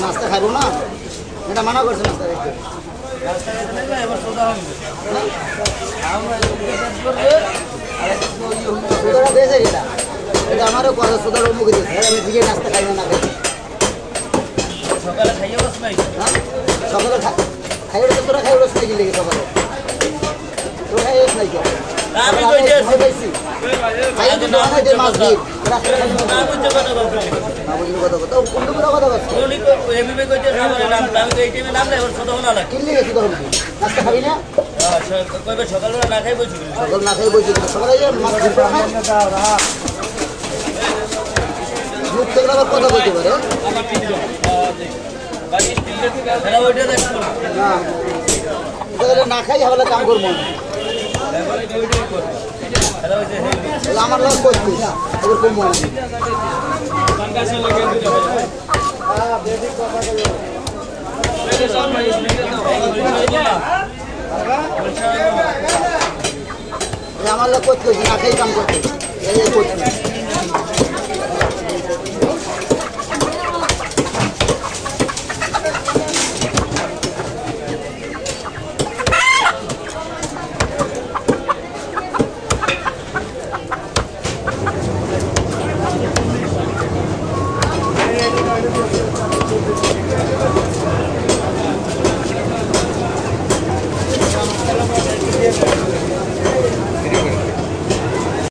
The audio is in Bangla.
নাস্তা খাইব না এটা মানা করছে নাস্তা খাইতে সুদারা দিয়েছে এটা এটা আমারও কথা সুদার মুখে দিয়েছে আমি দিকে নাস্তা খাই না খাই সকালে খাইয়ে বস নাই সকালে খাইয়ে তোরা খাইয়ে বস নাকি লেগে সকালে তোরা খাইয়ে বস নাকি আমি কইতে খাইয়ে তো না খাইতে মাছ দিই না বুঝতে কথা বলছো না বুঝলি কথা কথা কোন কথা বলছো উনি তো এমবি কইতে আমার নাম আমি তো এই টাইমে নাম না এবার ছোট হলো না কিনলে গেছি তখন নাস্তা খাবি না কইবে সকালবেলা না খাই বলছি সকাল না খাই বলছি সকালে মাছ দিতে না মুখ থেকে আবার কথা বলতে পারে না খাই হলে কাম করবো আমার লোক করছি এবার কমবো আমার লোক করতে না খাই কাম করতে করছি